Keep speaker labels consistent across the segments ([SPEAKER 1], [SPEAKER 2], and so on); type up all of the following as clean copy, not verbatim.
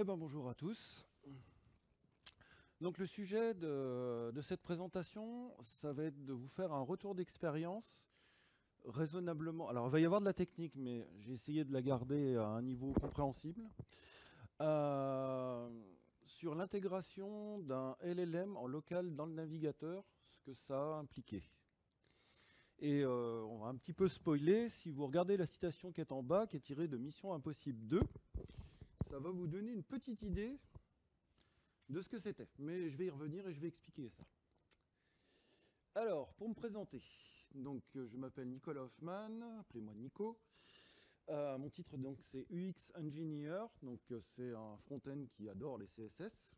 [SPEAKER 1] Eh ben, bonjour à tous. Donc le sujet de cette présentation, ça va être de vous faire un retour d'expérience raisonnablement. Alors il va y avoir de la technique, mais j'ai essayé de la garder à un niveau compréhensible. Euh, sur l'intégration d'un LLM en local dans le navigateur, ce que ça a impliqué. Et on va un petit peu spoiler, si vous regardez la citation qui est en bas, qui est tirée de Mission Impossible 2, ça va vous donner une petite idée de ce que c'était. Mais je vais y revenir et je vais expliquer ça. Alors, pour me présenter, donc, je m'appelle Nicolas Hoffman, appelez-moi Nico. Mon titre, donc, c'est UX Engineer, donc c'est un front-end qui adore les CSS.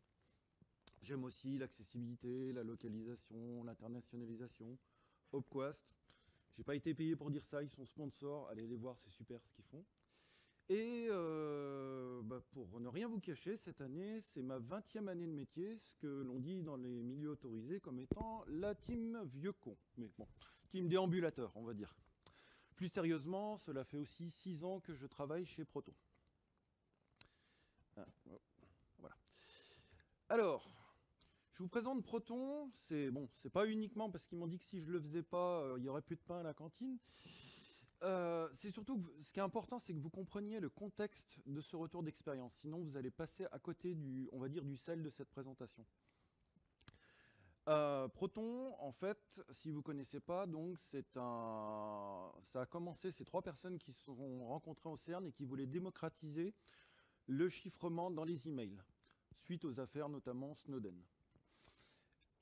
[SPEAKER 1] J'aime aussi l'accessibilité, la localisation, l'internationalisation, Opquast. J'ai pas été payé pour dire ça, ils sont sponsors, allez les voir, c'est super ce qu'ils font. Et pour ne rien vous cacher, cette année, c'est ma 20e année de métier, ce que l'on dit dans les milieux autorisés comme étant la team vieux con. Mais bon, team déambulateur, on va dire. Plus sérieusement, cela fait aussi 6 ans que je travaille chez Proton. Ah, voilà. Alors, je vous présente Proton. C'est bon, c'est pas uniquement parce qu'ils m'ont dit que si je le faisais pas, il y aurait plus de pain à la cantine. C'est surtout que ce qui est important, c'est que vous compreniez le contexte de ce retour d'expérience. Sinon, vous allez passer à côté du, on va dire, du sel de cette présentation. Proton, en fait, si vous ne connaissez pas, donc ça a commencé, ces 3 personnes qui se sont rencontrées au CERN et qui voulaient démocratiser le chiffrement dans les emails, suite aux affaires notamment Snowden.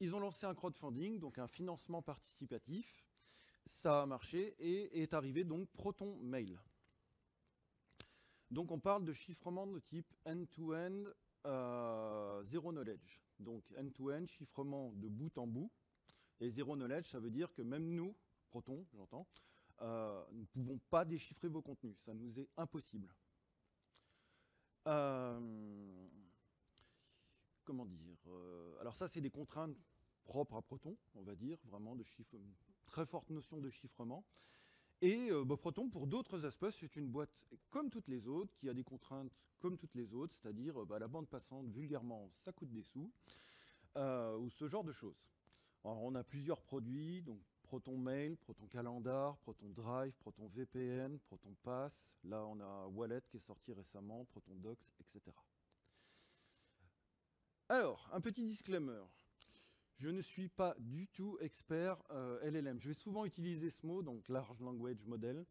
[SPEAKER 1] Ils ont lancé un crowdfunding, donc un financement participatif. Ça a marché et est arrivé donc Proton Mail. Donc on parle de chiffrement de type end-to-end, zero knowledge. Donc end-to-end, chiffrement de bout en bout. Et zero knowledge, ça veut dire que même nous, Proton, j'entends, nous ne pouvons pas déchiffrer vos contenus. Ça nous est impossible. Comment dire alors ça, c'est des contraintes propres à Proton, on va dire, vraiment de très forte notion de chiffrement. Et Proton, pour d'autres aspects, c'est une boîte comme toutes les autres, qui a des contraintes comme toutes les autres, c'est-à-dire la bande passante, vulgairement, ça coûte des sous, ou ce genre de choses. Alors, on a plusieurs produits, donc Proton Mail, Proton Calendar, Proton Drive, Proton VPN, Proton Pass. Là, on a Wallet qui est sorti récemment, Proton Docs, etc. Alors, un petit disclaimer. Je ne suis pas du tout expert LLM. Je vais souvent utiliser ce mot, donc Large Language Model.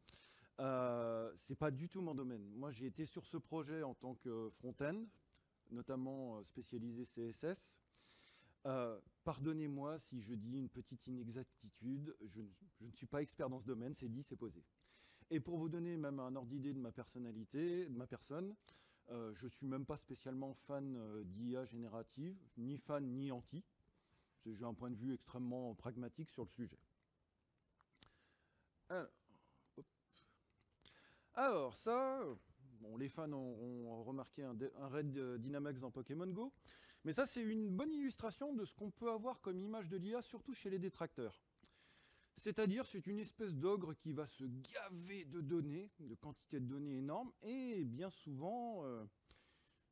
[SPEAKER 1] C'est pas du tout mon domaine. Moi, j'ai été sur ce projet en tant que front-end, notamment spécialisé CSS. Pardonnez-moi si je dis une petite inexactitude. Je ne suis pas expert dans ce domaine, c'est dit, c'est posé. Et pour vous donner même un ordre d'idée de ma personnalité, de ma personne, je ne suis même pas spécialement fan d'IA générative, ni fan ni anti. J'ai un point de vue extrêmement pragmatique sur le sujet. Alors ça, bon, les fans ont remarqué un raid Dynamax dans Pokémon Go, mais ça c'est une bonne illustration de ce qu'on peut avoir comme image de l'IA, surtout chez les détracteurs. C'est-à-dire, c'est une espèce d'ogre qui va se gaver de données, de quantité de données énormes, et bien souvent,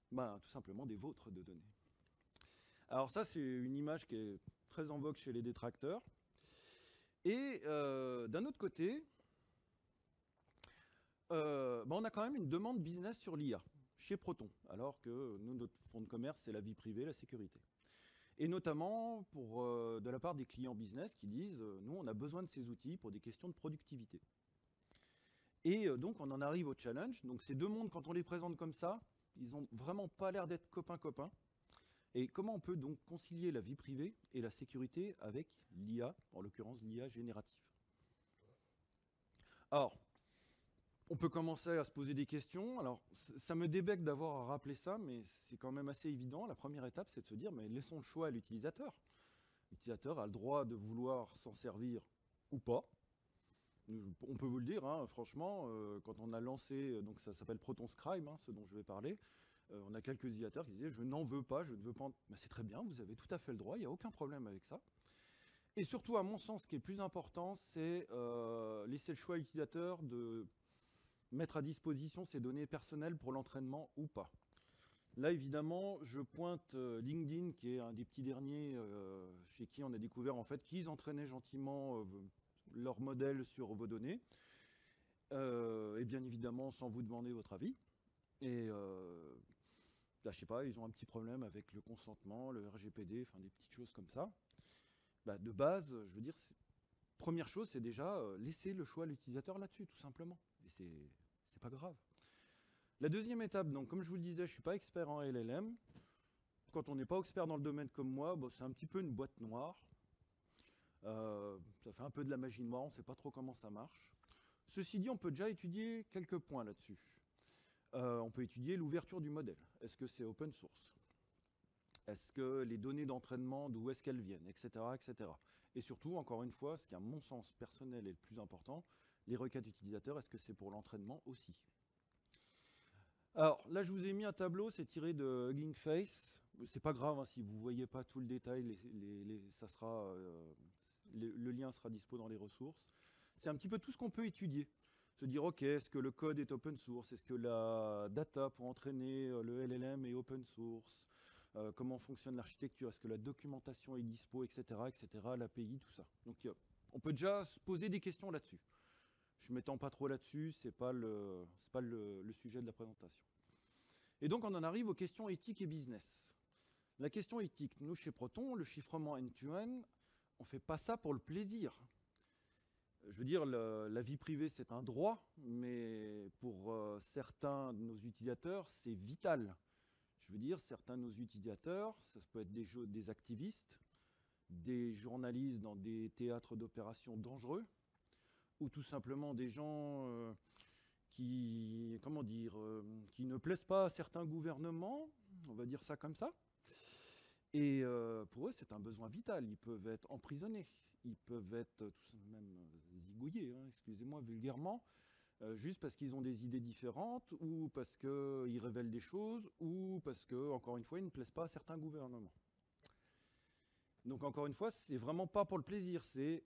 [SPEAKER 1] tout simplement des vôtres de données. Alors ça, c'est une image qui est très en vogue chez les détracteurs. Et d'un autre côté, on a quand même une demande business sur l'IA, chez Proton, alors que nous, notre fonds de commerce, c'est la vie privée, la sécurité. Et notamment de la part des clients business qui disent nous, on a besoin de ces outils pour des questions de productivité. Et donc, on en arrive au challenge. Donc, ces deux mondes, quand on les présente comme ça, ils n'ont vraiment pas l'air d'être copains-copains. Et comment on peut donc concilier la vie privée et la sécurité avec l'IA, en l'occurrence l'IA générative? Alors, on peut commencer à se poser des questions. Alors, ça me débecte d'avoir à rappeler ça, mais c'est quand même assez évident. La première étape, c'est de se dire, mais laissons le choix à l'utilisateur. L'utilisateur a le droit de vouloir s'en servir ou pas. On peut vous le dire, hein, franchement, quand on a lancé, donc ça s'appelle Proton Scribe, hein, ce dont je vais parler, on a quelques utilisateurs qui disaient « je n'en veux pas, je ne veux pas en... » C'est très bien, vous avez tout à fait le droit, il n'y a aucun problème avec ça. Et surtout, à mon sens, ce qui est plus important, c'est laisser le choix à l'utilisateur de mettre à disposition ses données personnelles pour l'entraînement ou pas. Là, évidemment, je pointe LinkedIn, qui est un des petits derniers chez qui on a découvert en fait qu'ils entraînaient gentiment leur modèle sur vos données. Et bien évidemment, sans vous demander votre avis. Et là, je sais pas, ils ont un petit problème avec le consentement, le RGPD, enfin des petites choses comme ça. Bah, de base, je veux dire, première chose, c'est déjà laisser le choix à l'utilisateur là-dessus, tout simplement. Et c'est pas grave. La deuxième étape, donc, comme je vous le disais, je ne suis pas expert en LLM. Quand on n'est pas expert dans le domaine comme moi, bon, c'est un petit peu une boîte noire. Ça fait un peu de la magie noire, on ne sait pas trop comment ça marche. Ceci dit, on peut déjà étudier quelques points là-dessus. On peut étudier l'ouverture du modèle. Est-ce que c'est open source? Est-ce que les données d'entraînement, d'où est-ce qu'elles viennent, etc., etc. Et surtout, encore une fois, ce qui à mon sens personnel est le plus important, les requêtes utilisateurs, est-ce que c'est pour l'entraînement aussi? Alors là, je vous ai mis un tableau, c'est tiré de Hugging Face. C'est pas grave hein, si vous ne voyez pas tout le détail, le lien sera dispo dans les ressources. C'est un petit peu tout ce qu'on peut étudier. Se dire, ok, est-ce que le code est open source? Est-ce que la data pour entraîner le LLM est open source? Comment fonctionne l'architecture? Est-ce que la documentation est dispo, etc., etc., l'API, tout ça. Donc on peut déjà se poser des questions là-dessus. Je ne m'étends pas trop là-dessus, ce n'est pas le sujet de la présentation. Et donc, on en arrive aux questions éthiques et business. La question éthique, nous, chez Proton, le chiffrement end-to-end, on ne fait pas ça pour le plaisir. Je veux dire, la vie privée, c'est un droit, mais pour certains de nos utilisateurs, c'est vital. Je veux dire, certains de nos utilisateurs, ça peut être des activistes, des journalistes dans des théâtres d'opérations dangereux, ou tout simplement des gens qui ne plaisent pas à certains gouvernements, on va dire ça comme ça. Et pour eux, c'est un besoin vital. Ils peuvent être emprisonnés, ils peuvent être même zigouillés, hein, excusez-moi vulgairement, juste parce qu'ils ont des idées différentes, ou parce qu'ils révèlent des choses, ou parce que, encore une fois, ils ne plaisent pas à certains gouvernements. Donc encore une fois, c'est vraiment pas pour le plaisir, c'est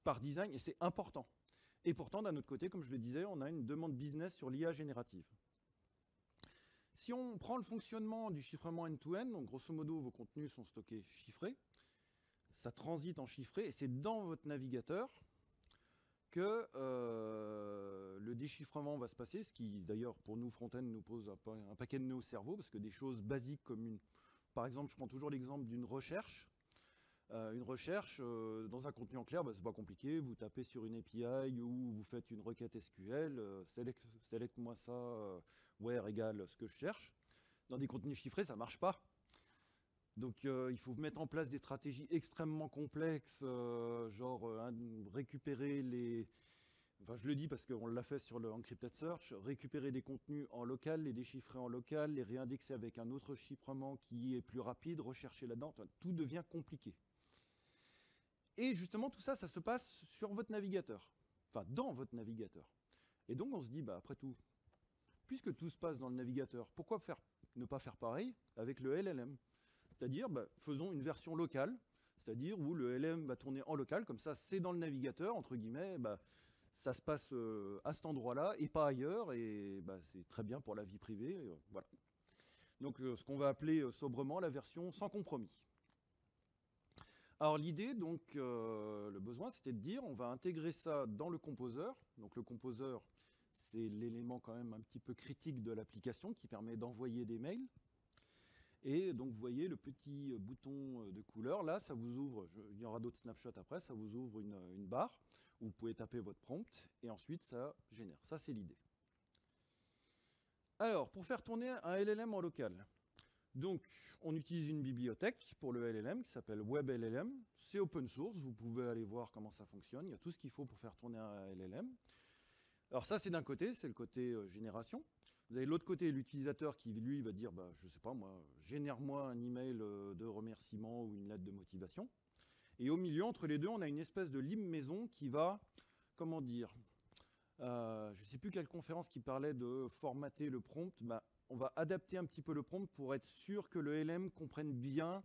[SPEAKER 1] par design, et c'est important. Et pourtant, d'un autre côté, comme je le disais, on a une demande business sur l'IA générative. Si on prend le fonctionnement du chiffrement end-to-end, donc grosso modo, vos contenus sont stockés chiffrés, ça transite en chiffré, et c'est dans votre navigateur que le déchiffrement va se passer, ce qui, d'ailleurs, pour nous, front-end, nous pose un paquet de nœuds au cerveau, parce que des choses basiques comme par exemple, je prends toujours l'exemple d'une recherche. Une recherche dans un contenu en clair, c'est pas compliqué. Vous tapez sur une API ou vous faites une requête SQL, select-moi ça, where égale ce que je cherche. Dans des contenus chiffrés, ça marche pas. Donc il faut mettre en place des stratégies extrêmement complexes, récupérer les... Enfin, je le dis parce qu'on l'a fait sur le Encrypted Search, récupérer des contenus en local, les déchiffrer en local, les réindexer avec un autre chiffrement qui est plus rapide, rechercher là-dedans, tout devient compliqué. Et justement, tout ça, ça se passe sur votre navigateur, enfin dans votre navigateur. Et donc on se dit, après tout, puisque tout se passe dans le navigateur, pourquoi ne pas faire pareil avec le LLM? C'est-à-dire, faisons une version locale, c'est-à-dire où le LLM va tourner en local, comme ça c'est dans le navigateur, entre guillemets, ça se passe à cet endroit-là et pas ailleurs, et c'est très bien pour la vie privée, voilà. Donc ce qu'on va appeler sobrement la version sans compromis. Alors l'idée, donc, le besoin, c'était de dire, on va intégrer ça dans le composeur. Donc le composeur, c'est l'élément quand même un petit peu critique de l'application qui permet d'envoyer des mails. Et donc vous voyez le petit bouton de couleur, là, ça vous ouvre, il y aura d'autres snapshots après, ça vous ouvre une barre où vous pouvez taper votre prompt et ensuite ça génère. Ça, c'est l'idée. Alors, pour faire tourner un LLM en local, donc, on utilise une bibliothèque pour le LLM qui s'appelle WebLLM. C'est open source, vous pouvez aller voir comment ça fonctionne. Il y a tout ce qu'il faut pour faire tourner un LLM. Alors ça, c'est d'un côté, c'est le côté génération. Vous avez l'autre côté, l'utilisateur qui, lui, va dire, je ne sais pas moi, génère-moi un email de remerciement ou une lettre de motivation. Et au milieu, entre les deux, on a une espèce de lib maison qui va, comment dire, je ne sais plus quelle conférence qui parlait de formater le prompt. On va adapter un petit peu le prompt pour être sûr que le LM comprenne bien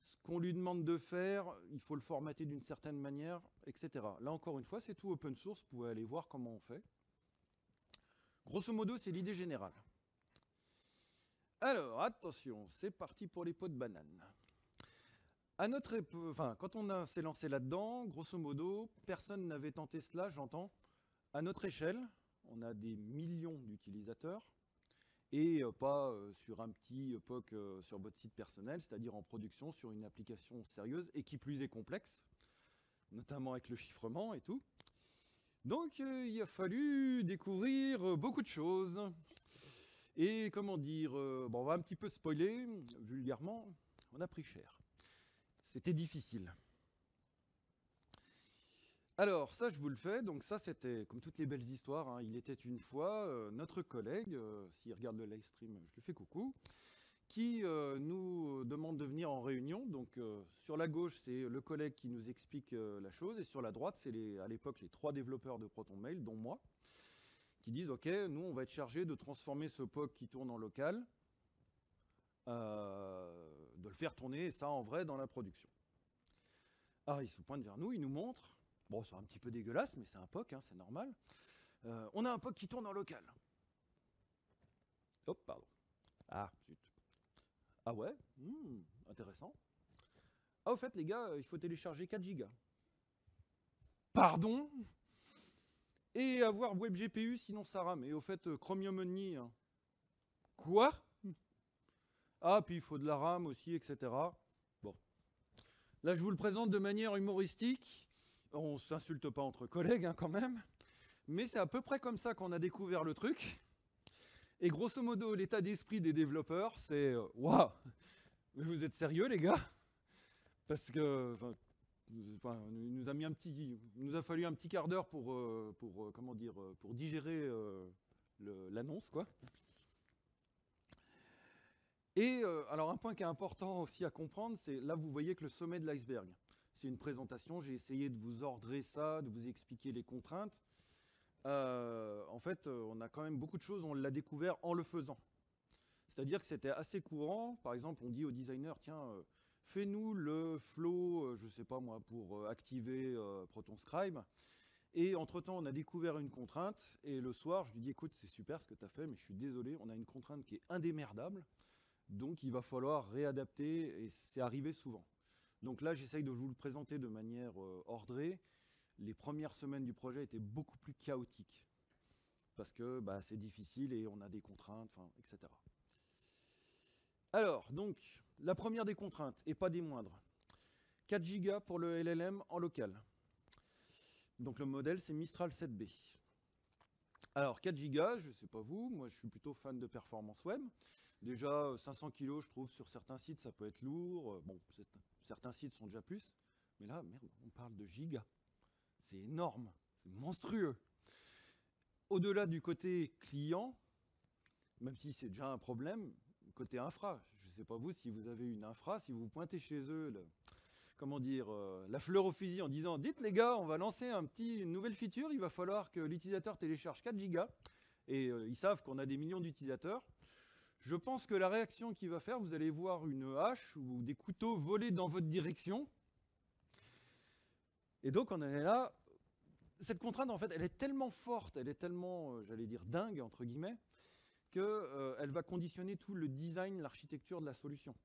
[SPEAKER 1] ce qu'on lui demande de faire, il faut le formater d'une certaine manière, etc. Là, encore une fois, c'est tout open source, vous pouvez aller voir comment on fait. Grosso modo, c'est l'idée générale. Alors, attention, c'est parti pour les pots de banane. À notre enfin, quand on s'est lancé là-dedans, grosso modo, personne n'avait tenté cela, j'entends. À notre échelle, on a des millions d'utilisateurs, et pas sur un petit POC sur votre site personnel, c'est-à-dire en production sur une application sérieuse, et qui plus est complexe, notamment avec le chiffrement et tout. Donc il a fallu découvrir beaucoup de choses. Et comment dire, bon, on va un petit peu spoiler, vulgairement, on a pris cher. C'était difficile. Alors, ça, je vous le fais. Donc ça, c'était, comme toutes les belles histoires, hein, il était une fois notre collègue, s'il regarde le live stream, je lui fais coucou, qui nous demande de venir en réunion. Donc sur la gauche, c'est le collègue qui nous explique la chose, et sur la droite, c'est à l'époque les 3 développeurs de ProtonMail, dont moi, qui disent « Ok, nous, on va être chargé de transformer ce POC qui tourne en local, de le faire tourner, ça, en vrai, dans la production. » Alors, il se pointe vers nous, il nous montre. Bon, c'est un petit peu dégueulasse, mais c'est un POC, hein, c'est normal. On a un POC qui tourne en local. Hop, pardon. Ah, zut. Ah ouais, intéressant. Ah, au fait, les gars, il faut télécharger 4 gigas. Pardon? Et avoir WebGPU, sinon ça rame. Et au fait, Chromium Only. Hein. Quoi? Ah, puis il faut de la RAM aussi, etc. Bon. Là, je vous le présente de manière humoristique. On ne s'insulte pas entre collègues, hein, quand même. Mais c'est à peu près comme ça qu'on a découvert le truc. Et grosso modo, l'état d'esprit des développeurs, c'est « Waouh, vous êtes sérieux, les gars ?» Parce que il nous a fallu un petit quart d'heure pour digérer l'annonce, quoi. Et alors un point qui est important aussi à comprendre, c'est là vous voyez que le sommet de l'iceberg. C'est une présentation, j'ai essayé de vous ordrer ça, de vous expliquer les contraintes. En fait, on a quand même beaucoup de choses, on l'a découvert en le faisant. C'est-à-dire que c'était assez courant. Par exemple, on dit au designer, tiens, fais-nous le flow, je ne sais pas moi, pour activer ProtonScribe. Et entre-temps, on a découvert une contrainte. Et le soir, je lui dis, écoute, c'est super ce que tu as fait, mais je suis désolé, on a une contrainte qui est indémerdable. Donc, il va falloir réadapter, et c'est arrivé souvent. Donc là, j'essaye de vous le présenter de manière ordrée. Les premières semaines du projet étaient beaucoup plus chaotiques. Parce que c'est difficile et on a des contraintes, etc. Alors, donc, la première des contraintes, et pas des moindres. 4 Go pour le LLM en local. Donc le modèle, c'est Mistral 7B. Alors, 4 Go, je ne sais pas vous, moi je suis plutôt fan de performance web. Déjà, 500 kg, je trouve, sur certains sites, ça peut être lourd. Bon, certains sites sont déjà plus. Mais là, merde, on parle de gigas. C'est énorme, c'est monstrueux. Au-delà du côté client, même si c'est déjà un problème, côté infra, je ne sais pas vous, si vous avez une infra, si vous pointez chez eux, la fleur au fusil en disant « Dites les gars, on va lancer une nouvelle feature, il va falloir que l'utilisateur télécharge 4 gigas. » Et ils savent qu'on a des millions d'utilisateurs. Je pense que la réaction qu'il va faire, vous allez voir une hache ou des couteaux voler dans votre direction. Et donc on est là. Cette contrainte, en fait, elle est tellement forte, elle est tellement, j'allais dire, dingue, entre guillemets, qu'elle va conditionner tout le design, l'architecture de la solution.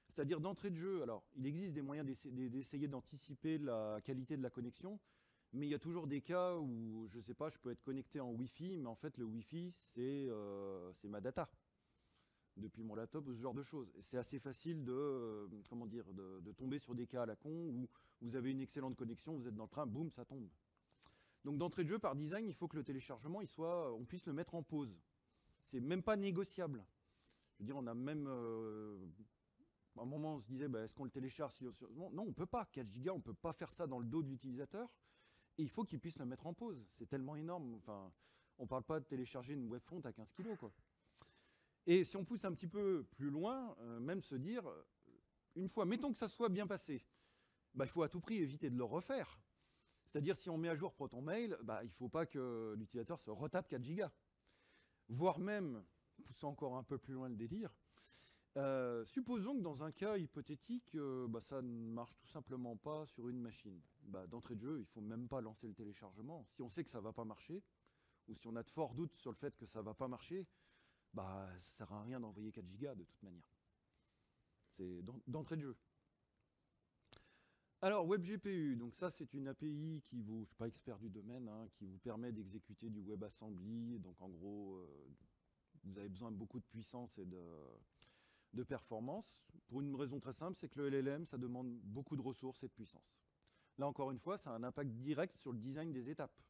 [SPEAKER 1] C'est-à-dire d'entrée de jeu, alors il existe des moyens d'essayer d'anticiper la qualité de la connexion, mais il y a toujours des cas où, je ne sais pas, je peux être connecté en Wi-Fi, mais en fait le Wi-Fi, c'est ma data, depuis mon laptop, ou ce genre de choses. Et c'est assez facile de tomber sur des cas à la con, où vous avez une excellente connexion, vous êtes dans le train, boum, ça tombe. Donc d'entrée de jeu, par design, il faut que le téléchargement, on puisse le mettre en pause. C'est même pas négociable. Je veux dire, on a même... à un moment, on se disait, est-ce qu'on le télécharge? Non, on ne peut pas. 4 Go, on ne peut pas faire ça dans le dos de l'utilisateur. Et il faut qu'il puisse le mettre en pause. C'est tellement énorme. Enfin, on ne parle pas de télécharger une webfont à 15 kg, quoi. Et si on pousse un petit peu plus loin, même se dire, une fois, mettons que ça soit bien passé, il faut à tout prix éviter de le refaire. C'est-à-dire, si on met à jour ProtonMail, il ne faut pas que l'utilisateur se retape 4 Go. Voire même, poussant encore un peu plus loin le délire, supposons que dans un cas hypothétique, ça ne marche tout simplement pas sur une machine. D'entrée de jeu, il ne faut même pas lancer le téléchargement. Si on sait que ça ne va pas marcher, ou si on a de forts doutes sur le fait que ça ne va pas marcher, bah, ça sert à rien d'envoyer 4 gigas de toute manière. C'est d'entrée de jeu. Alors, WebGPU, donc ça c'est une API qui vous, je ne suis pas expert du domaine, hein, qui vous permet d'exécuter du WebAssembly. Donc en gros, vous avez besoin de beaucoup de puissance et de performance. Pour une raison très simple, c'est que le LLM, ça demande beaucoup de ressources et de puissance. Là encore une fois, ça a un impact direct sur le design des étapes.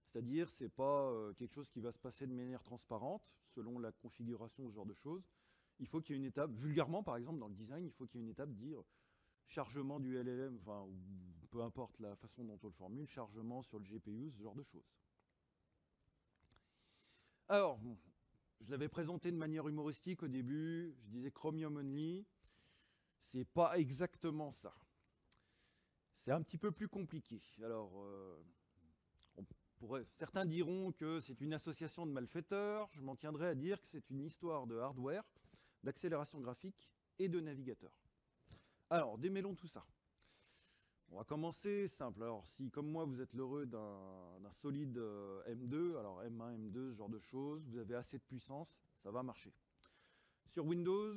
[SPEAKER 1] C'est-à-dire, ce n'est pas quelque chose qui va se passer de manière transparente, selon la configuration, ce genre de choses. Il faut qu'il y ait une étape, vulgairement par exemple dans le design, il faut qu'il y ait une étape dire chargement du LLM, enfin, ou peu importe la façon dont on le formule, chargement sur le GPU, ce genre de choses. Alors, bon, je l'avais présenté de manière humoristique au début, je disais Chromium Only, c'est pas exactement ça. C'est un petit peu plus compliqué. Alors, certains diront que c'est une association de malfaiteurs, je m'en tiendrai à dire que c'est une histoire de hardware, d'accélération graphique et de navigateur. Alors, démêlons tout ça. On va commencer simple. Alors, si, comme moi, vous êtes l'heureux d'un solide M2, alors M1, M2, ce genre de choses, vous avez assez de puissance, ça va marcher. Sur Windows,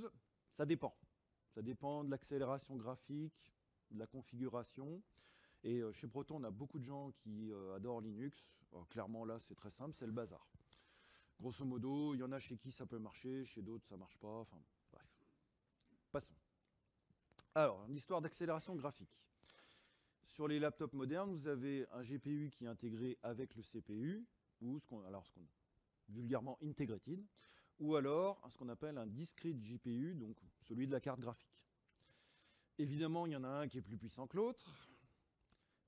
[SPEAKER 1] ça dépend. Ça dépend de l'accélération graphique, de la configuration. Et chez Proton, on a beaucoup de gens qui adorent Linux. Alors, clairement, là, c'est très simple, c'est le bazar. Grosso modo, il y en a chez qui ça peut marcher, chez d'autres, ça ne marche pas. Enfin, bref. Passons. Alors, l'histoire d'accélération graphique. Sur les laptops modernes, vous avez un GPU qui est intégré avec le CPU, ou ce qu'on vulgairement integrated, ou alors ce qu'on appelle un discrete GPU, donc celui de la carte graphique. Évidemment, il y en a un qui est plus puissant que l'autre,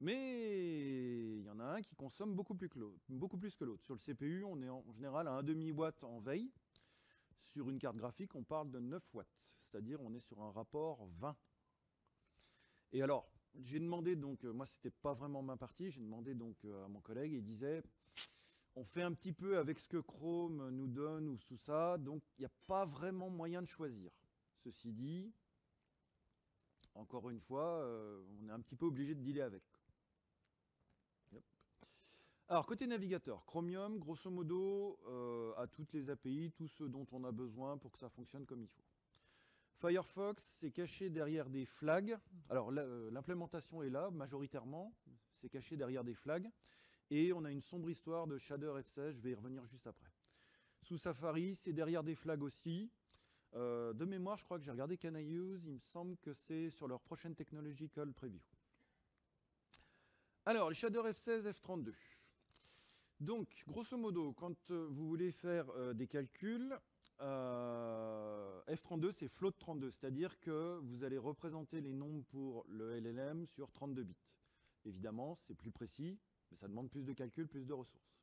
[SPEAKER 1] mais il y en a un qui consomme beaucoup plus que l'autre. Sur le CPU, on est en général à 1,5 watt en veille. Sur une carte graphique, on parle de 9 watts, c'est-à-dire on est sur un rapport 20. Et alors, j'ai demandé, donc, moi c'était pas vraiment ma partie, j'ai demandé donc à mon collègue, et il disait, on fait un petit peu avec ce que Chrome nous donne ou tout ça, donc il n'y a pas vraiment moyen de choisir. Ceci dit, encore une fois, on est un petit peu obligé de dealer avec. Yep. Alors, côté navigateur, Chromium, grosso modo, a toutes les API, tout ce dont on a besoin pour que ça fonctionne comme il faut. Firefox, c'est caché derrière des flags. Alors, l'implémentation est là, majoritairement. C'est caché derrière des flags. Et on a une sombre histoire de shader F16, je vais y revenir juste après. Sous Safari, c'est derrière des flags aussi. De mémoire, je crois que j'ai regardé Can I Use, il me semble que c'est sur leur prochaine Technological Preview. Alors, les shaders F16, F32. Donc, grosso modo, quand vous voulez faire des calculs, F32, c'est float 32, c'est-à-dire que vous allez représenter les nombres pour le LLM sur 32 bits. Évidemment, c'est plus précis, mais ça demande plus de calculs, plus de ressources.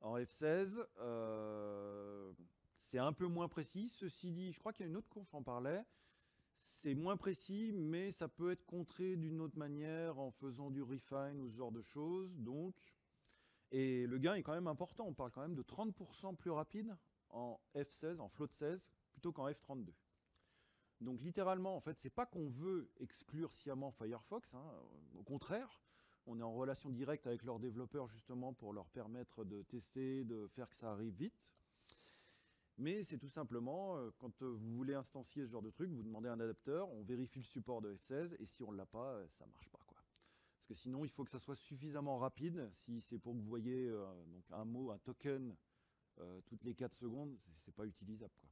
[SPEAKER 1] En F16, c'est un peu moins précis. Ceci dit, je crois qu'il y a une autre courbe qui en parlait. C'est moins précis, mais ça peut être contré d'une autre manière en faisant du refine ou ce genre de choses. Donc, et le gain est quand même important. On parle quand même de 30% plus rapide en F16, en float 16, plutôt qu'en F32. Donc littéralement, en fait, c'est pas qu'on veut exclure sciemment Firefox, hein, au contraire, on est en relation directe avec leurs développeurs justement pour leur permettre de tester, de faire que ça arrive vite. Mais c'est tout simplement, quand vous voulez instancier ce genre de truc, vous demandez un adapteur, on vérifie le support de F16, et si on ne l'a pas, ça ne marche pas, quoi. Parce que sinon, il faut que ça soit suffisamment rapide. Si c'est pour que vous voyez donc un mot, un token, toutes les 4 secondes, c'est pas utilisable, quoi.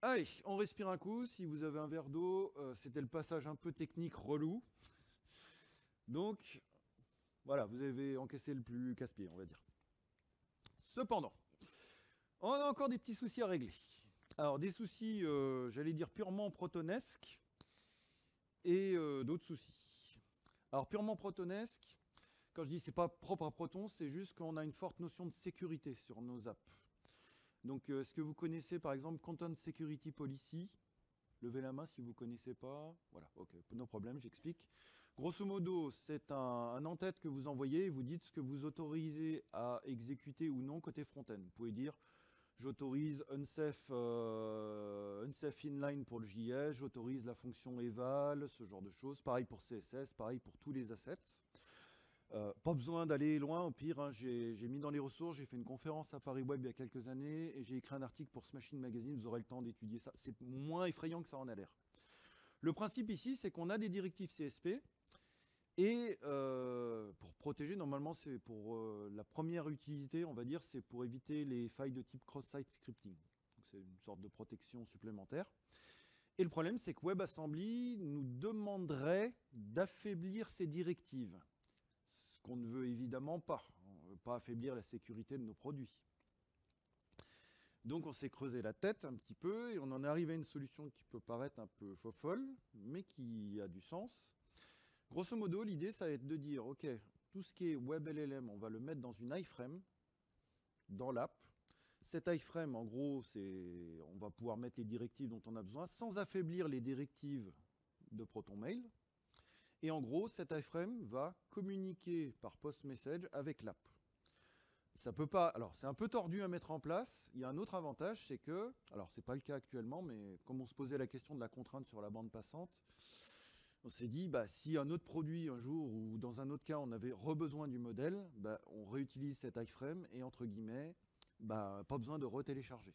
[SPEAKER 1] Allez, on respire un coup. Si vous avez un verre d'eau, c'était le passage un peu technique relou. Donc, voilà, vous avez encaissé le plus casse-pied, on va dire. Cependant, on a encore des petits soucis à régler. Alors, des soucis, j'allais dire purement protonesques, et d'autres soucis. Alors, purement protonesques, quand je dis c'est pas propre à Proton, c'est juste qu'on a une forte notion de sécurité sur nos apps. Donc, est-ce que vous connaissez par exemple Content Security Policy? Levez la main si vous ne connaissez pas. Voilà, ok, no problème, j'explique. Grosso modo, c'est un en-tête que vous envoyez et vous dites ce que vous autorisez à exécuter ou non côté front-end. Vous pouvez dire j'autorise unsafe inline pour le JS, j'autorise la fonction eval, ce genre de choses. Pareil pour CSS, pareil pour tous les assets. Pas besoin d'aller loin, au pire, hein, j'ai mis dans les ressources, j'ai fait une conférence à Paris Web il y a quelques années et j'ai écrit un article pour Smashing Magazine, vous aurez le temps d'étudier ça. C'est moins effrayant que ça en a l'air. Le principe ici, c'est qu'on a des directives CSP et pour protéger, normalement, c'est pour la première utilité, on va dire, c'est pour éviter les failles de type cross-site scripting. C'est une sorte de protection supplémentaire. Et le problème, c'est que WebAssembly nous demanderait d'affaiblir ces directives. Ce qu'on ne veut évidemment pas. On ne veut pas affaiblir la sécurité de nos produits. Donc on s'est creusé la tête un petit peu et on en est arrivé à une solution qui peut paraître un peu fofolle, mais qui a du sens. Grosso modo, l'idée, ça va être de dire, OK, tout ce qui est WebLLM, on va le mettre dans une iframe, dans l'app. Cet iframe, en gros, on va pouvoir mettre les directives dont on a besoin sans affaiblir les directives de ProtonMail. Et en gros, cet iframe va communiquer par post-message avec l'app. Ça peut pas. Alors, c'est un peu tordu à mettre en place. Il y a un autre avantage, c'est que, alors c'est pas le cas actuellement, mais comme on se posait la question de la contrainte sur la bande passante, on s'est dit, bah, si un autre produit un jour ou dans un autre cas on avait besoin du modèle, bah, on réutilise cet iframe et entre guillemets, bah, pas besoin de retélécharger.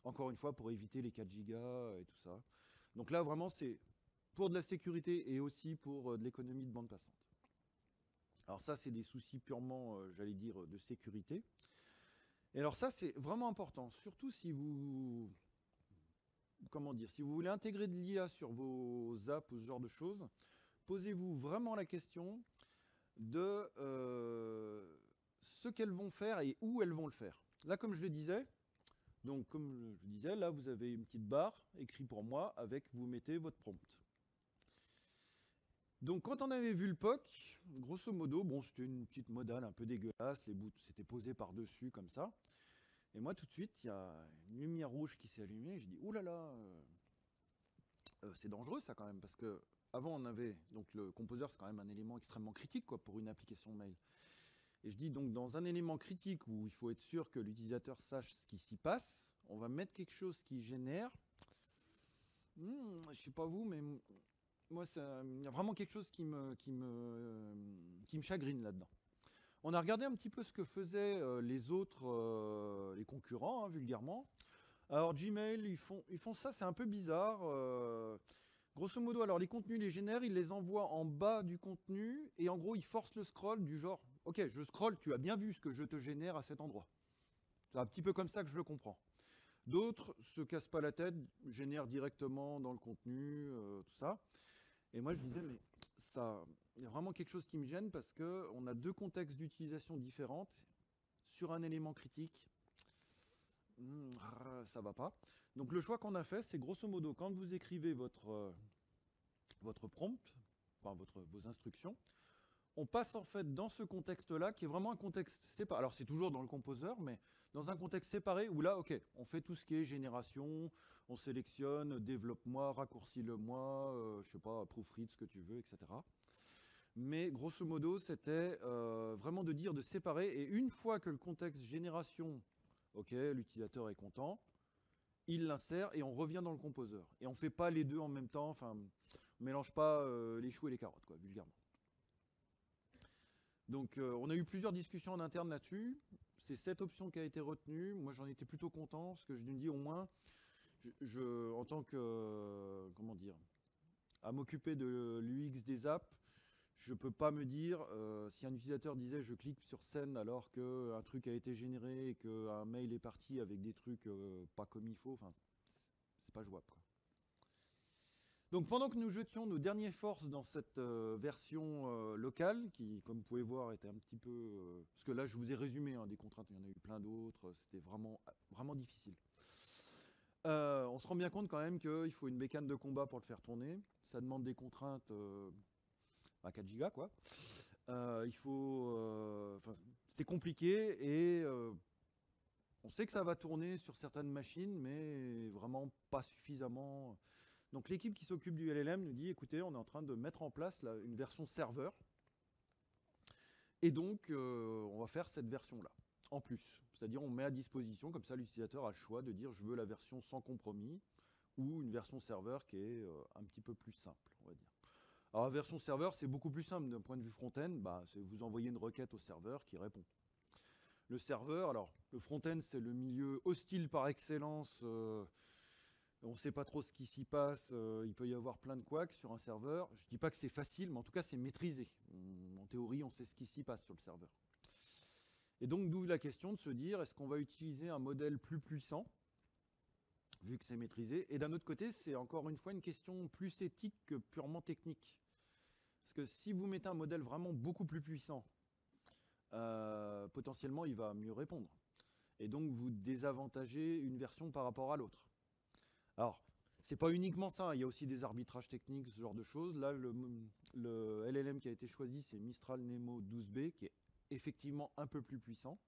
[SPEAKER 1] Encore une fois, pour éviter les 4 gigas et tout ça. Donc là, vraiment, c'est pour de la sécurité et aussi pour de l'économie de bande passante. Alors ça, c'est des soucis purement, j'allais dire, de sécurité. Et alors ça, c'est vraiment important, surtout si vous, comment dire, si vous voulez intégrer de l'IA sur vos apps ou ce genre de choses, posez-vous vraiment la question de ce qu'elles vont faire et où elles vont le faire. Là, comme je le disais, donc comme je le disais, là, vous avez une petite barre écrite pour moi avec vous mettez votre prompt. Donc quand on avait vu le POC, grosso modo, bon, c'était une petite modale un peu dégueulasse, les bouts s'étaient posés par-dessus comme ça. Et moi tout de suite, il y a une lumière rouge qui s'est allumée, et je dis « Ouh là là, c'est dangereux ça quand même », parce que avant on avait, donc le composer c'est quand même un élément extrêmement critique quoi, pour une application mail. Et je dis donc dans un élément critique où il faut être sûr que l'utilisateur sache ce qui s'y passe, on va mettre quelque chose qui génère, je sais pas vous, mais moi, il y a vraiment quelque chose qui me chagrine là-dedans. On a regardé un petit peu ce que faisaient les autres, les concurrents, hein, vulgairement. Alors Gmail, ils font ça, c'est un peu bizarre. Grosso modo, alors les contenus, les génèrent, ils les envoient en bas du contenu, et en gros, ils forcent le scroll du genre, ok, je scroll, tu as bien vu ce que je te génère à cet endroit. C'est un petit peu comme ça que je le comprends. D'autres se cassent pas la tête, génèrent directement dans le contenu, tout ça. Et moi, je disais, mais ça, il y a vraiment quelque chose qui me gêne parce qu'on a deux contextes d'utilisation différentes sur un élément critique. Ça va pas. Donc le choix qu'on a fait, c'est grosso modo, quand vous écrivez votre prompt, enfin vos instructions, on passe en fait dans ce contexte-là, qui est vraiment un contexte séparé. Alors c'est toujours dans le composer, mais dans un contexte séparé où là, ok, on fait tout ce qui est génération, on sélectionne, développe-moi, raccourcis-le-moi, je sais pas, proofread, ce que tu veux, etc. Mais grosso modo, c'était vraiment de dire de séparer. Et une fois que le contexte génération, ok, l'utilisateur est content, il l'insère et on revient dans le composer. Et on ne fait pas les deux en même temps, enfin, on ne mélange pas les choux et les carottes, quoi, vulgairement. Donc on a eu plusieurs discussions en interne là-dessus. C'est cette option qui a été retenue. Moi j'en étais plutôt content parce que je me dis au moins, en tant que, comment dire, à m'occuper de l'UX des apps, je ne peux pas me dire, si un utilisateur disait je clique sur send alors qu'un truc a été généré et qu'un mail est parti avec des trucs pas comme il faut, enfin, c'est pas jouable, quoi. Donc pendant que nous jetions nos derniers forces dans cette version locale, qui, comme vous pouvez voir, était un petit peu... parce que là, je vous ai résumé des contraintes, il y en a eu plein d'autres, c'était vraiment, vraiment difficile. On se rend bien compte quand même qu'il faut une bécane de combat pour le faire tourner. Ça demande des contraintes à 4 gigas, quoi. Il faut... c'est compliqué et... on sait que ça va tourner sur certaines machines, mais vraiment pas suffisamment... Donc l'équipe qui s'occupe du LLM nous dit, écoutez, on est en train de mettre en place là, une version serveur. Et donc, on va faire cette version-là, en plus. C'est-à-dire, on met à disposition, comme ça, l'utilisateur a le choix de dire, je veux la version sans compromis, ou une version serveur qui est un petit peu plus simple, on va dire. Alors la version serveur, c'est beaucoup plus simple d'un point de vue front-end. C'est vous envoyez une requête au serveur qui répond. Le serveur, alors le front-end, c'est le milieu hostile par excellence. On ne sait pas trop ce qui s'y passe. Il peut y avoir plein de couacs sur un serveur. Je ne dis pas que c'est facile, mais en tout cas, c'est maîtrisé. En théorie, on sait ce qui s'y passe sur le serveur. Et donc, d'où la question de se dire, est-ce qu'on va utiliser un modèle plus puissant, vu que c'est maîtrisé? Et d'un autre côté, c'est encore une fois une question plus éthique que purement technique. Parce que si vous mettez un modèle vraiment beaucoup plus puissant, potentiellement, il va mieux répondre. Et donc, vous désavantagez une version par rapport à l'autre. Alors, c'est pas uniquement ça, il y a aussi des arbitrages techniques, ce genre de choses. Là, le LLM qui a été choisi, c'est Mistral Nemo 12B, qui est effectivement un peu plus puissant,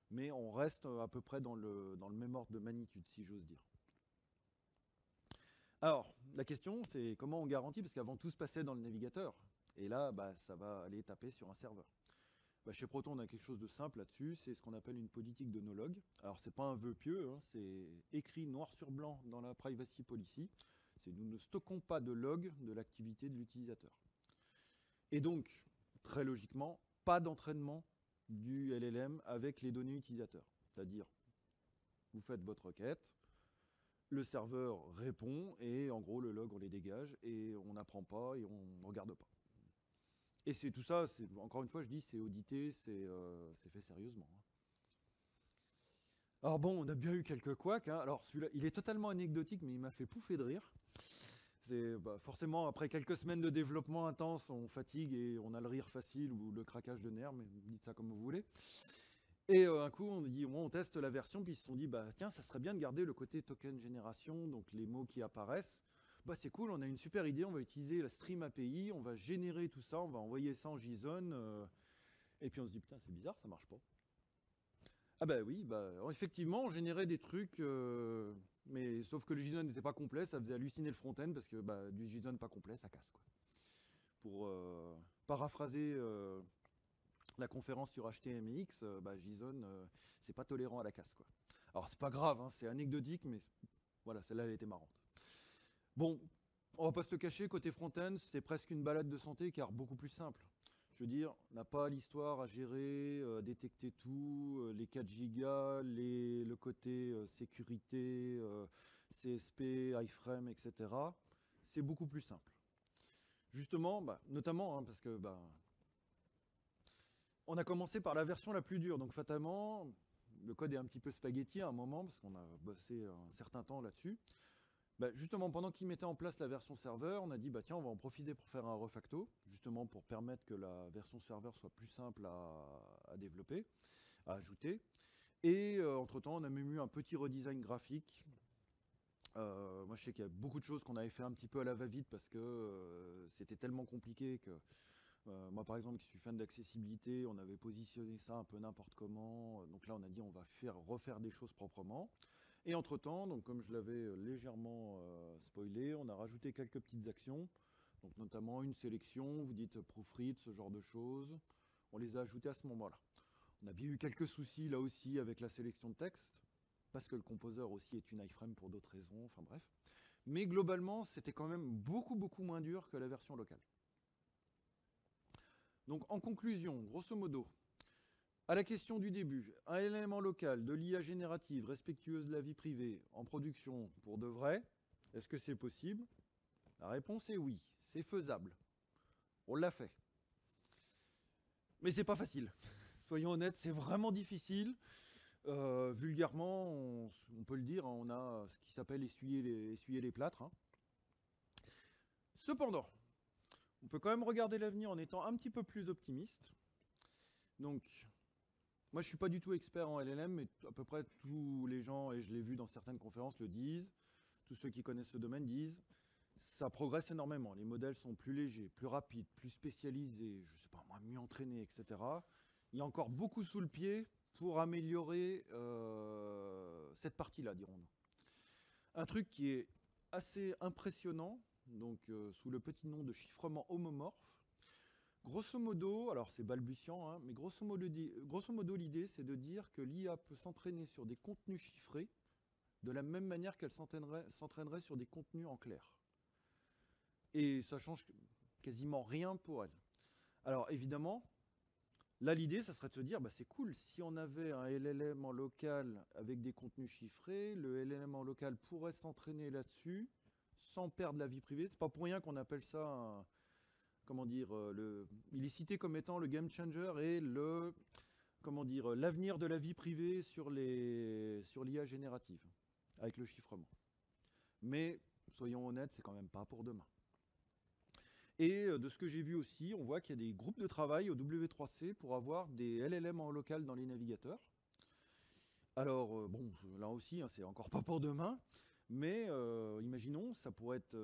[SPEAKER 1] mais on reste à peu près dans le même ordre de magnitude, si j'ose dire. Alors, la question, c'est comment on garantit, parce qu'avant tout se passait dans le navigateur, et là, ça va aller taper sur un serveur. Chez Proton, on a quelque chose de simple là-dessus, c'est ce qu'on appelle une politique de no-log. Alors, c'est pas un vœu pieux, hein, c'est écrit noir sur blanc dans la privacy policy. C'est nous ne stockons pas de log de l'activité de l'utilisateur. Et donc, très logiquement, pas d'entraînement du LLM avec les données utilisateurs. C'est-à-dire, vous faites votre requête, le serveur répond, et en gros, le log, on les dégage, et on n'apprend pas, et on ne regarde pas. Et c'est tout ça, encore une fois, je dis, c'est audité, c'est fait sérieusement. Alors bon, on a bien eu quelques couacs. Hein. Alors celui-là, il est totalement anecdotique, mais il m'a fait pouffer de rire. Forcément, après quelques semaines de développement intense, on fatigue et on a le rire facile ou le craquage de nerfs, mais dites ça comme vous voulez. Et un coup, on dit, on teste la version, puis ils se sont dit, tiens, ça serait bien de garder le côté token génération, donc les mots qui apparaissent. C'est cool, on a une super idée, on va utiliser la Stream API, on va générer tout ça, on va envoyer ça en JSON. Et puis on se dit, putain, c'est bizarre, ça marche pas. Ah oui, effectivement, on générait des trucs, mais sauf que le JSON n'était pas complet, ça faisait halluciner le front-end, parce que du JSON pas complet, ça casse. Quoi. Pour paraphraser la conférence sur HTMX, JSON, c'est pas tolérant à la casse. Quoi. Alors c'est pas grave, hein, c'est anecdotique, mais voilà, celle-là, elle était marrante. Bon, on va pas se le cacher, côté front-end, c'était presque une balade de santé, car beaucoup plus simple. Je veux dire, on n'a pas l'histoire à gérer, détecter tout, les 4 gigas, le côté sécurité, CSP, iframe, etc. C'est beaucoup plus simple. Justement, notamment, hein, parce que on a commencé par la version la plus dure, donc fatalement, le code est un petit peu spaghetti à un moment, parce qu'on a bossé un certain temps là-dessus. Justement, pendant qu'ils mettaient en place la version serveur, on a dit, tiens, on va en profiter pour faire un refacto, justement pour permettre que la version serveur soit plus simple à développer, à ajouter. Et entre-temps, on a même eu un petit redesign graphique. Moi, je sais qu'il y a beaucoup de choses qu'on avait fait un petit peu à la va-vite parce que c'était tellement compliqué que moi, par exemple, qui suis fan d'accessibilité, on avait positionné ça un peu n'importe comment. Donc là, on a dit, on va refaire des choses proprement. Et entre-temps, donc comme je l'avais légèrement spoilé, on a rajouté quelques petites actions, donc notamment une sélection, vous dites proofread, ce genre de choses. On les a ajoutées à ce moment-là. On a bien eu quelques soucis là aussi avec la sélection de texte, parce que le composer aussi est une iframe pour d'autres raisons, enfin bref. Mais globalement, c'était quand même beaucoup moins dur que la version locale. Donc en conclusion, grosso modo, à la question du début, un élément local de l'IA générative respectueuse de la vie privée en production pour de vrai, est-ce que c'est possible? La réponse est oui, c'est faisable. On l'a fait. Mais c'est pas facile. Soyons honnêtes, c'est vraiment difficile. Vulgairement, on peut le dire, on a ce qui s'appelle essuyer les plâtres. Hein. Cependant, on peut quand même regarder l'avenir en étant un petit peu plus optimiste. Donc, moi, je ne suis pas du tout expert en LLM, mais à peu près tous les gens, et je l'ai vu dans certaines conférences, le disent. Tous ceux qui connaissent ce domaine disent, ça progresse énormément. Les modèles sont plus légers, plus rapides, plus spécialisés, je ne sais pas moi, mieux entraînés, etc. Il y a encore beaucoup sous le pied pour améliorer cette partie-là, dirons-nous. Un truc qui est assez impressionnant, donc sous le petit nom de chiffrement homomorphe. Grosso modo, alors c'est balbutiant, hein, mais grosso modo l'idée c'est de dire que l'IA peut s'entraîner sur des contenus chiffrés de la même manière qu'elle s'entraînerait sur des contenus en clair. Et ça change quasiment rien pour elle. Alors évidemment, là l'idée, ça serait de se dire, bah, c'est cool, si on avait un LLM en local avec des contenus chiffrés, le LLM en local pourrait s'entraîner là-dessus sans perdre la vie privée. C'est pas pour rien qu'on appelle ça comment dire, il est cité comme étant le game changer et comment dire, l'avenir de la vie privée sur l'IA générative, avec le chiffrement. Mais, soyons honnêtes, c'est quand même pas pour demain. Et de ce que j'ai vu aussi, on voit qu'il y a des groupes de travail au W3C pour avoir des LLM en local dans les navigateurs. Alors, bon, là aussi, hein, c'est encore pas pour demain, mais imaginons, ça pourrait être,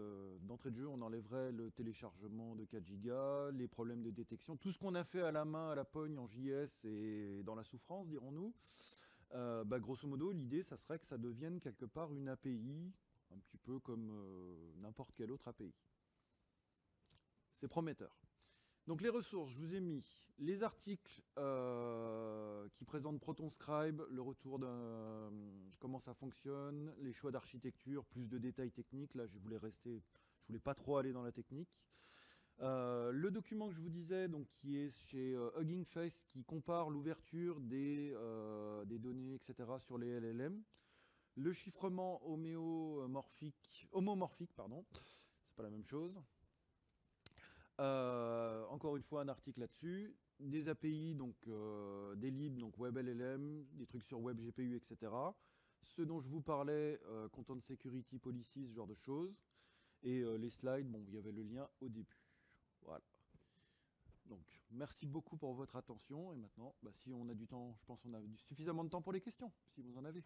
[SPEAKER 1] d'entrée de jeu, on enlèverait le téléchargement de 4 Go, les problèmes de détection, tout ce qu'on a fait à la main, à la pogne, en JS et dans la souffrance, dirons-nous. Bah, grosso modo, l'idée, ça serait que ça devienne quelque part une API, un petit peu comme n'importe quelle autre API. C'est prometteur. Donc les ressources, je vous ai mis les articles qui présentent ProtonScribe, le retour de comment ça fonctionne, les choix d'architecture, plus de détails techniques. Là, je voulais pas trop aller dans la technique. Le document que je vous disais, donc, qui est chez Hugging Face, qui compare l'ouverture des données, etc. sur les LLM. Le chiffrement homomorphique, pardon, c'est pas la même chose. Encore une fois, un article là-dessus. Des API, donc des libs, donc WebLLM, des trucs sur WebGPU, etc. Ce dont je vous parlais, Content Security Policy, ce genre de choses. Et les slides, bon, il y avait le lien au début. Voilà. Donc, merci beaucoup pour votre attention. Et maintenant, bah, si on a du temps, je pense qu'on a suffisamment de temps pour les questions, si vous en avez.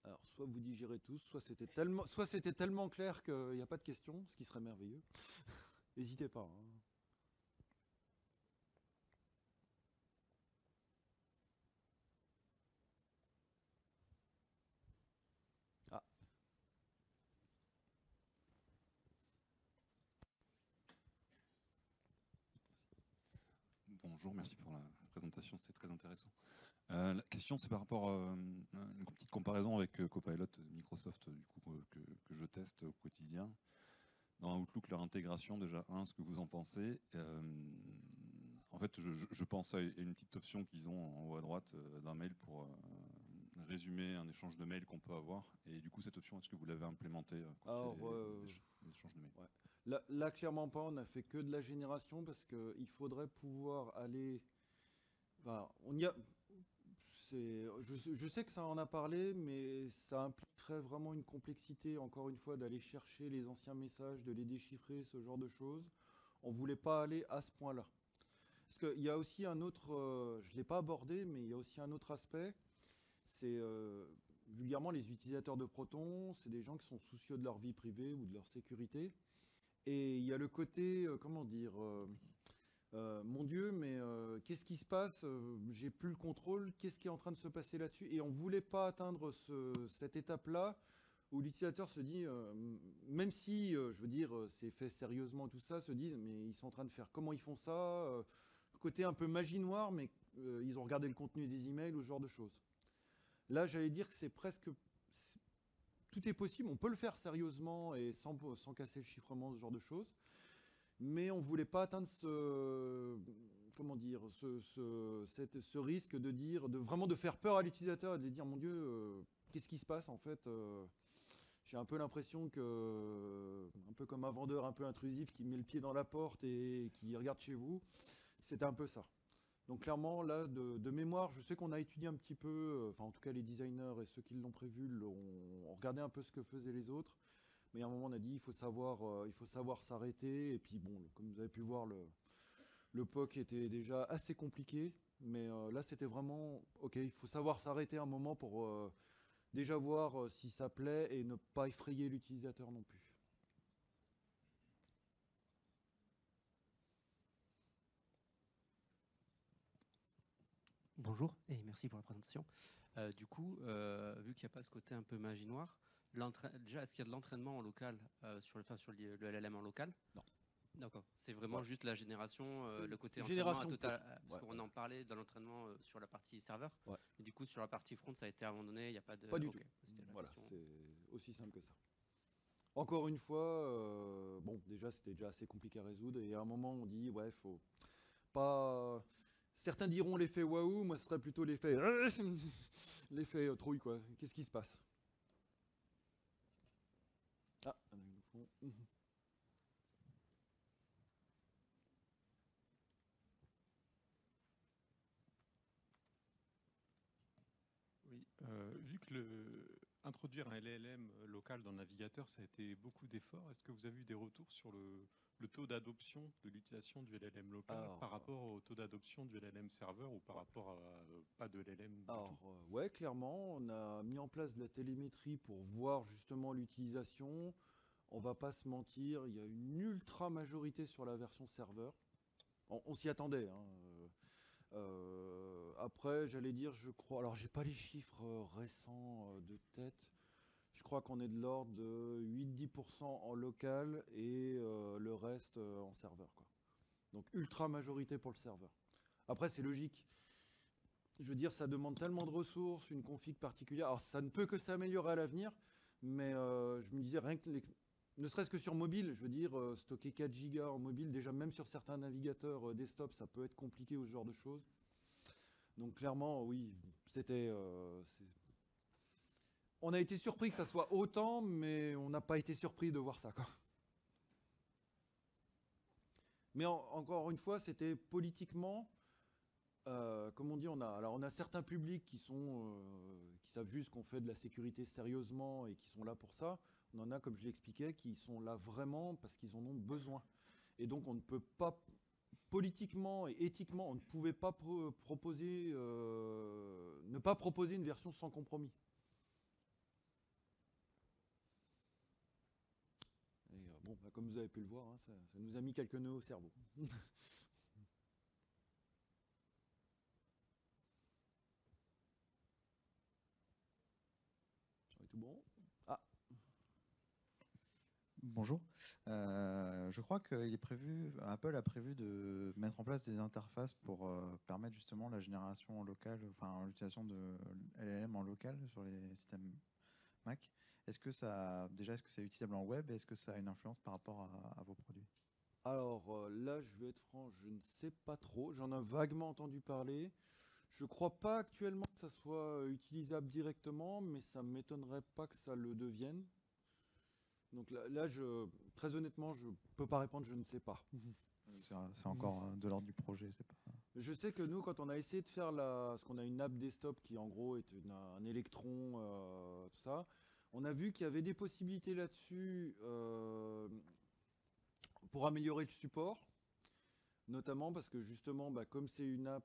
[SPEAKER 1] Alors, soit vous digérez tous, soit c'était tellement clair qu'il n'y a pas de questions, ce qui serait merveilleux. N'hésitez pas. Hein. Ah.
[SPEAKER 2] Bonjour, merci pour la présentation, c'était très intéressant. La question, c'est par rapport à une petite comparaison avec Copilot de Microsoft, du coup, que je teste au quotidien. Dans Outlook, leur intégration, déjà, ce que vous en pensez. En fait, je pense à une petite option qu'ils ont en haut à droite d'un mail pour résumer un échange de mails qu'on peut avoir. Et du coup, cette option, est-ce que vous l'avez implémentée quand il y a des échanges de mails?
[SPEAKER 1] Ouais. Là, clairement pas, on n'a fait que de la génération parce qu'il faudrait pouvoir aller... Enfin, je sais que ça en a parlé, mais ça impliquerait vraiment une complexité, encore une fois, d'aller chercher les anciens messages, de les déchiffrer, ce genre de choses. On ne voulait pas aller à ce point-là. Parce qu'il y a aussi un autre, je ne l'ai pas abordé, mais il y a aussi un autre aspect. C'est vulgairement les utilisateurs de Proton, c'est des gens qui sont soucieux de leur vie privée ou de leur sécurité. Et il y a le côté, comment dire, mon Dieu, mais qu'est-ce qui se passe? J'ai plus le contrôle, qu'est-ce qui est en train de se passer là-dessus? Et on ne voulait pas atteindre cette étape-là où l'utilisateur se dit, même si, je veux dire, c'est fait sérieusement tout ça, se disent, mais ils sont en train de faire, comment ils font ça? Côté un peu magie noire, mais ils ont regardé le contenu des emails ou ce genre de choses. Là, j'allais dire que c'est presque... Tout est possible, on peut le faire sérieusement et sans casser le chiffrement, ce genre de choses. Mais on ne voulait pas atteindre comment dire, ce risque de dire, vraiment de faire peur à l'utilisateur et de lui dire, mon Dieu, qu'est-ce qui se passe en fait? J'ai un peu l'impression que, un peu comme un vendeur un peu intrusif qui met le pied dans la porte et qui regarde chez vous, c'était un peu ça. Donc clairement, là, de mémoire, je sais qu'on a étudié un petit peu, enfin en tout cas les designers et ceux qui l'ont prévu, on regardait un peu ce que faisaient les autres. Mais à un moment, on a dit il faut savoir s'arrêter. Et puis bon, comme vous avez pu voir, le POC était déjà assez compliqué. Mais là, c'était vraiment, ok, il faut savoir s'arrêter un moment pour déjà voir si ça plaît et ne pas effrayer l'utilisateur non plus.
[SPEAKER 3] Bonjour et merci pour la présentation. Du coup, vu qu'il n'y a pas ce côté un peu magie noire, déjà, est-ce qu'il y a de l'entraînement en local sur le LLM en local?
[SPEAKER 1] Non.
[SPEAKER 3] D'accord. C'est vraiment
[SPEAKER 1] Ouais.
[SPEAKER 3] juste la génération, le côté
[SPEAKER 1] Génération
[SPEAKER 3] entraînement à total,
[SPEAKER 1] pure.
[SPEAKER 3] parce
[SPEAKER 1] Ouais,
[SPEAKER 3] qu'on
[SPEAKER 1] ouais.
[SPEAKER 3] en parlait dans l'entraînement sur la partie serveur.
[SPEAKER 1] Ouais.
[SPEAKER 3] Et du coup, sur la partie front, ça a été abandonné. Il n'y a pas de.
[SPEAKER 1] Pas du
[SPEAKER 3] Ok,
[SPEAKER 1] tout.
[SPEAKER 3] c'était la
[SPEAKER 1] Voilà,
[SPEAKER 3] question.
[SPEAKER 1] c'est aussi simple que ça. Encore une fois, bon, déjà, c'était déjà assez compliqué à résoudre. Et à un moment, on dit, ouais, faut pas. Certains diront l'effet waouh, moi, ce serait plutôt l'effet. L'effet trouille, quoi. Qu'est-ce qui se passe? Ah, un œil au fond.
[SPEAKER 4] Oui, vu que introduire un LLM local dans le navigateur, ça a été beaucoup d'efforts, est-ce que vous avez eu des retours sur le taux d'adoption de l'utilisation du LLM local
[SPEAKER 1] Alors,
[SPEAKER 4] par rapport au taux d'adoption du LLM serveur ou par rapport à pas de LLM du tout?
[SPEAKER 1] Alors, ouais, clairement, on a mis en place de la télémétrie pour voir justement l'utilisation. On va pas se mentir, il y a une ultra majorité sur la version serveur. On s'y attendait, hein. Après, j'allais dire, je crois. Alors, j'ai pas les chiffres récents de tête. Je crois qu'on est de l'ordre de 8-10% en local et le reste en serveur, quoi. Donc, ultra majorité pour le serveur. Après, c'est logique. Je veux dire, ça demande tellement de ressources, une config particulière. Alors, ça ne peut que s'améliorer à l'avenir, mais je me disais, rien que ne serait-ce que sur mobile, je veux dire, stocker 4 Go en mobile, déjà même sur certains navigateurs desktop, ça peut être compliqué ou ce genre de choses. Donc clairement, oui, on a été surpris que ça soit autant, mais on n'a pas été surpris de voir ça, quoi. Mais encore une fois, c'était politiquement, comme on dit, on a certains publics qui savent juste qu'on fait de la sécurité sérieusement et qui sont là pour ça. On en a, comme je l'expliquais, qui sont là vraiment parce qu'ils en ont besoin. Et donc on ne peut pas, politiquement et éthiquement, on ne pouvait pas ne pas proposer une version sans compromis. Et bon, bah, comme vous avez pu le voir, hein, ça nous a mis quelques nœuds au cerveau. Tout bon? Ah.
[SPEAKER 5] Bonjour. Je crois Apple a prévu de mettre en place des interfaces pour permettre justement la génération en local, enfin l'utilisation de LLM en local sur les systèmes Mac. Est-ce que c'est utilisable en web et est-ce que ça a une influence par rapport à vos produits?
[SPEAKER 1] Alors là, je vais être franc, je ne sais pas trop. J'en ai vaguement entendu parler. Je crois pas actuellement que ça soit utilisable directement, mais ça m'étonnerait pas que ça le devienne. Donc là, très honnêtement, je peux pas répondre, je ne sais pas.
[SPEAKER 5] C'est encore de l'ordre du projet, c'est pas.
[SPEAKER 1] Je sais que nous, quand on a essayé de faire parce qu'on a une app desktop qui en gros est un électron, tout ça, on a vu qu'il y avait des possibilités là-dessus pour améliorer le support. Notamment parce que justement, bah, comme c'est une app,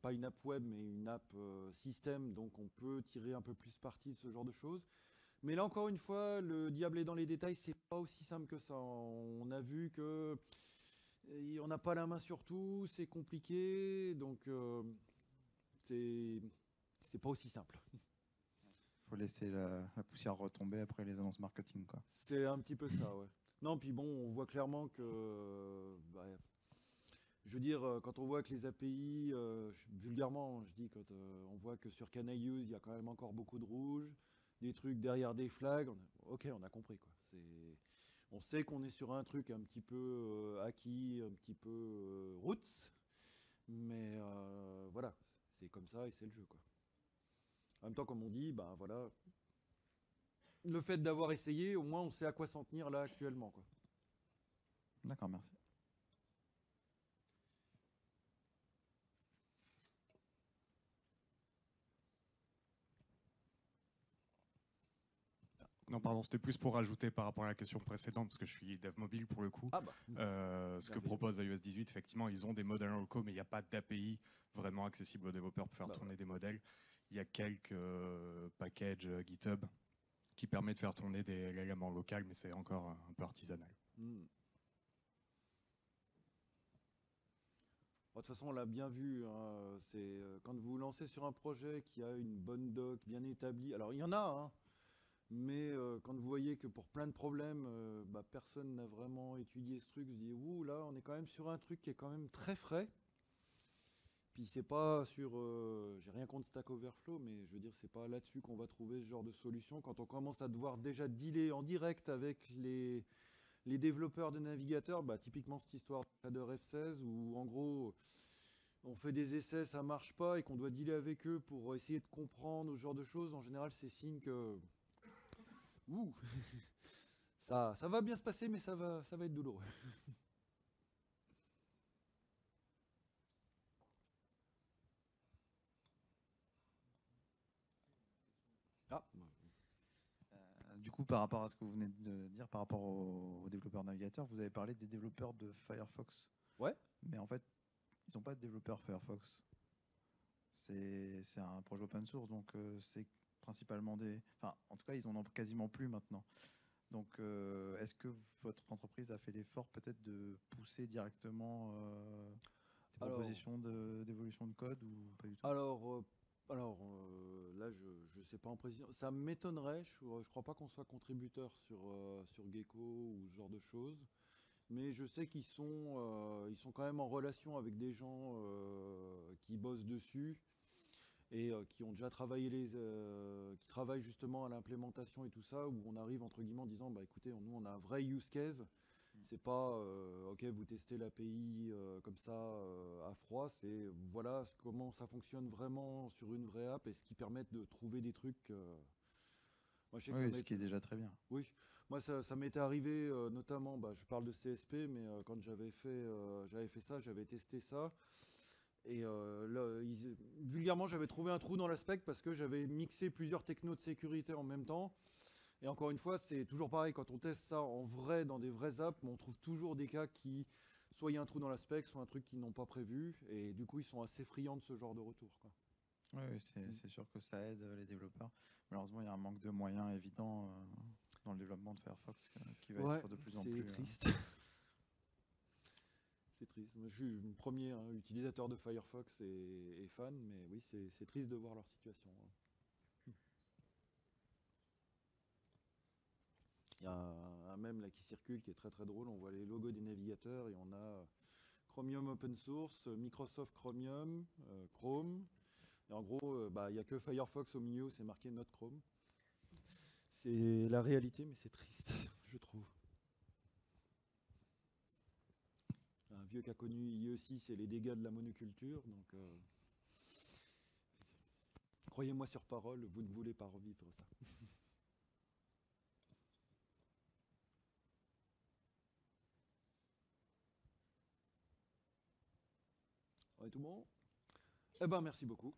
[SPEAKER 1] pas une app web, mais une app système, donc on peut tirer un peu plus parti de ce genre de choses. Mais là, encore une fois, le diable est dans les détails, c'est pas aussi simple que ça. On a vu que on n'a pas la main sur tout, c'est compliqué, donc c'est pas aussi simple.
[SPEAKER 5] Faut laisser la poussière retomber après les annonces marketing, quoi.
[SPEAKER 1] C'est un petit peu ça, ouais. Non, puis bon, on voit clairement que... Bah, je veux dire, quand on voit que les API, vulgairement, je dis, quand on voit que sur Can I Use, il y a quand même encore beaucoup de rouge, des trucs derrière des flags, ok, on a compris, quoi. On sait qu'on est sur un truc un petit peu acquis, un petit peu roots, mais voilà, c'est comme ça et c'est le jeu, quoi. En même temps, comme on dit, bah voilà, le fait d'avoir essayé, au moins on sait à quoi s'en tenir là actuellement, quoi.
[SPEAKER 5] D'accord, merci.
[SPEAKER 4] Non, pardon, c'était plus pour rajouter par rapport à la question précédente, parce que je suis dev mobile pour le coup.
[SPEAKER 1] Ah bah.
[SPEAKER 4] Ce que propose iOS 18, effectivement, ils ont des modèles locaux, mais il n'y a pas d'API vraiment accessible aux développeurs pour faire tourner des modèles. Il y a quelques packages GitHub qui permettent de faire tourner des éléments locaux, mais c'est encore un peu artisanal.
[SPEAKER 1] De toute façon, on l'a bien vu, hein, c'est quand vous vous lancez sur un projet qui a une bonne doc bien établie. Alors, il y en a, hein, Mais quand vous voyez que pour plein de problèmes, personne n'a vraiment étudié ce truc, vous dites, ouh là, on est quand même sur un truc qui est quand même très frais. Puis c'est pas sur, j'ai rien contre Stack Overflow, mais je veux dire, c'est pas là-dessus qu'on va trouver ce genre de solution. Quand on commence à devoir déjà dealer en direct avec les développeurs de navigateurs, typiquement cette histoire de Shader F16, où en gros, on fait des essais, ça marche pas, et qu'on doit dealer avec eux pour essayer de comprendre ce genre de choses, en général, c'est signe que ouh, ça va bien se passer, mais ça va être douloureux. Ah,
[SPEAKER 5] Du coup, par rapport à ce que vous venez de dire, par rapport aux développeurs navigateurs, vous avez parlé des développeurs de Firefox.
[SPEAKER 1] ouais.
[SPEAKER 5] Mais en fait, ils n'ont pas de développeurs Firefox. C'est un projet open source, donc c'est principalement des... Enfin, en tout cas, ils en ont quasiment plus maintenant. Donc, est-ce que votre entreprise a fait l'effort peut-être de pousser directement des propositions d'évolution de code ou pas du tout?
[SPEAKER 1] Alors là, je ne sais pas en précision. Ça m'étonnerait, je ne crois pas qu'on soit contributeur sur Gecko ou ce genre de choses. Mais je sais qu'ils sont quand même en relation avec des gens qui bossent dessus et qui ont déjà travaillé qui travaillent justement à l'implémentation et tout ça, où on arrive entre guillemets en disant écoutez, nous on a un vrai use case. C'est pas ok, vous testez l'API comme ça à froid, c'est voilà comment ça fonctionne vraiment sur une vraie app et ce qui permet de trouver des trucs. Moi, je sais que
[SPEAKER 5] Oui, ce qui est déjà très bien.
[SPEAKER 1] oui, moi ça m'était arrivé notamment, je parle de CSP, mais quand j'avais fait ça, j'avais testé ça. Et vulgairement, j'avais trouvé un trou dans la spec parce que j'avais mixé plusieurs technos de sécurité en même temps. Et encore une fois, c'est toujours pareil, quand on teste ça en vrai, dans des vraies apps, on trouve toujours des cas qui, soit il y a un trou dans la spec, soit un truc qu'ils n'ont pas prévu. Et du coup, ils sont assez friands de ce genre de retour, quoi.
[SPEAKER 5] Oui, c'est sûr que ça aide les développeurs. Malheureusement, il y a un manque de moyens évident dans le développement de Firefox qui va être de plus en plus...
[SPEAKER 1] C'est triste. C'est triste. Moi, je suis le premier utilisateur de Firefox et fan, mais oui, c'est triste de voir leur situation. Il y a un mème là qui circule qui est très très drôle. On voit les logos des navigateurs et on a Chromium Open Source, Microsoft Chromium, Chrome. Et en gros, il n'y a que Firefox au milieu où c'est marqué Not Chrome. C'est la réalité, mais c'est triste, je trouve. Un vieux qui a connu IE6 et les dégâts de la monoculture, donc croyez-moi sur parole, vous ne voulez pas revivre ça. On est tout bon? Eh ben merci beaucoup.